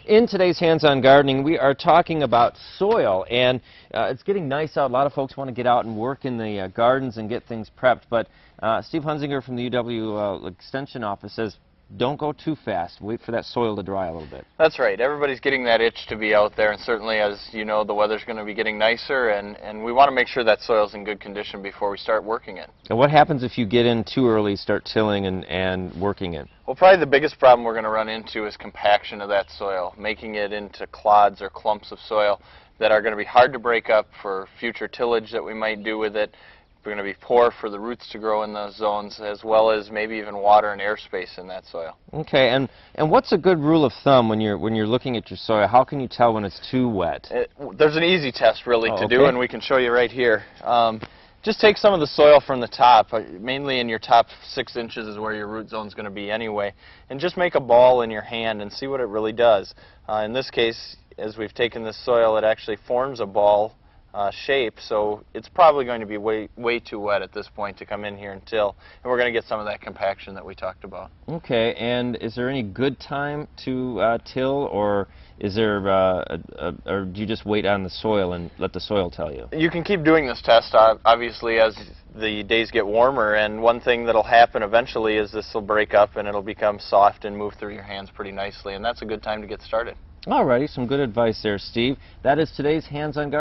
In today's Hands-On Gardening, we are talking about soil, and it's getting nice out. A lot of folks want to get out and work in the gardens and get things prepped, but Steve Hunzinger from the UW Extension Office says, don't go too fast. Wait for that soil to dry a little bit. That's right. Everybody's getting that itch to be out there, and certainly, as you know, the weather's going to be getting nicer, and we want to make sure that soil's in good condition before we start working it. And what happens if you get in too early, start tilling and working it? Well, probably the biggest problem we're going to run into is compaction of that soil, making it into clods or clumps of soil that are going to be hard to break up for future tillage that we might do with it. We're going to be poor for the roots to grow in those zones, as well as maybe even water and airspace in that soil. Okay, and what's a good rule of thumb when you're looking at your soil? How can you tell when it's too wet? There's an easy test really to do, and we can show you right here. Just take some of the soil from the top, mainly in your top 6 inches is where your root zone is going to be anyway, and just make a ball in your hand and see what it really does. In this case, as we've taken this soil, it actually forms a ball shape, so it's probably going to be way too wet at this point to come in here and till, and we're going to get some of that compaction that we talked about. Okay, and is there any good time to till, or is there, or do you just wait on the soil and let the soil tell you? You can keep doing this test, obviously, as the days get warmer, and one thing that'll happen eventually is this will break up and it'll become soft and move through your hands pretty nicely, and that's a good time to get started. Alrighty, some good advice there, Steve. That is today's Hands-On Gardening.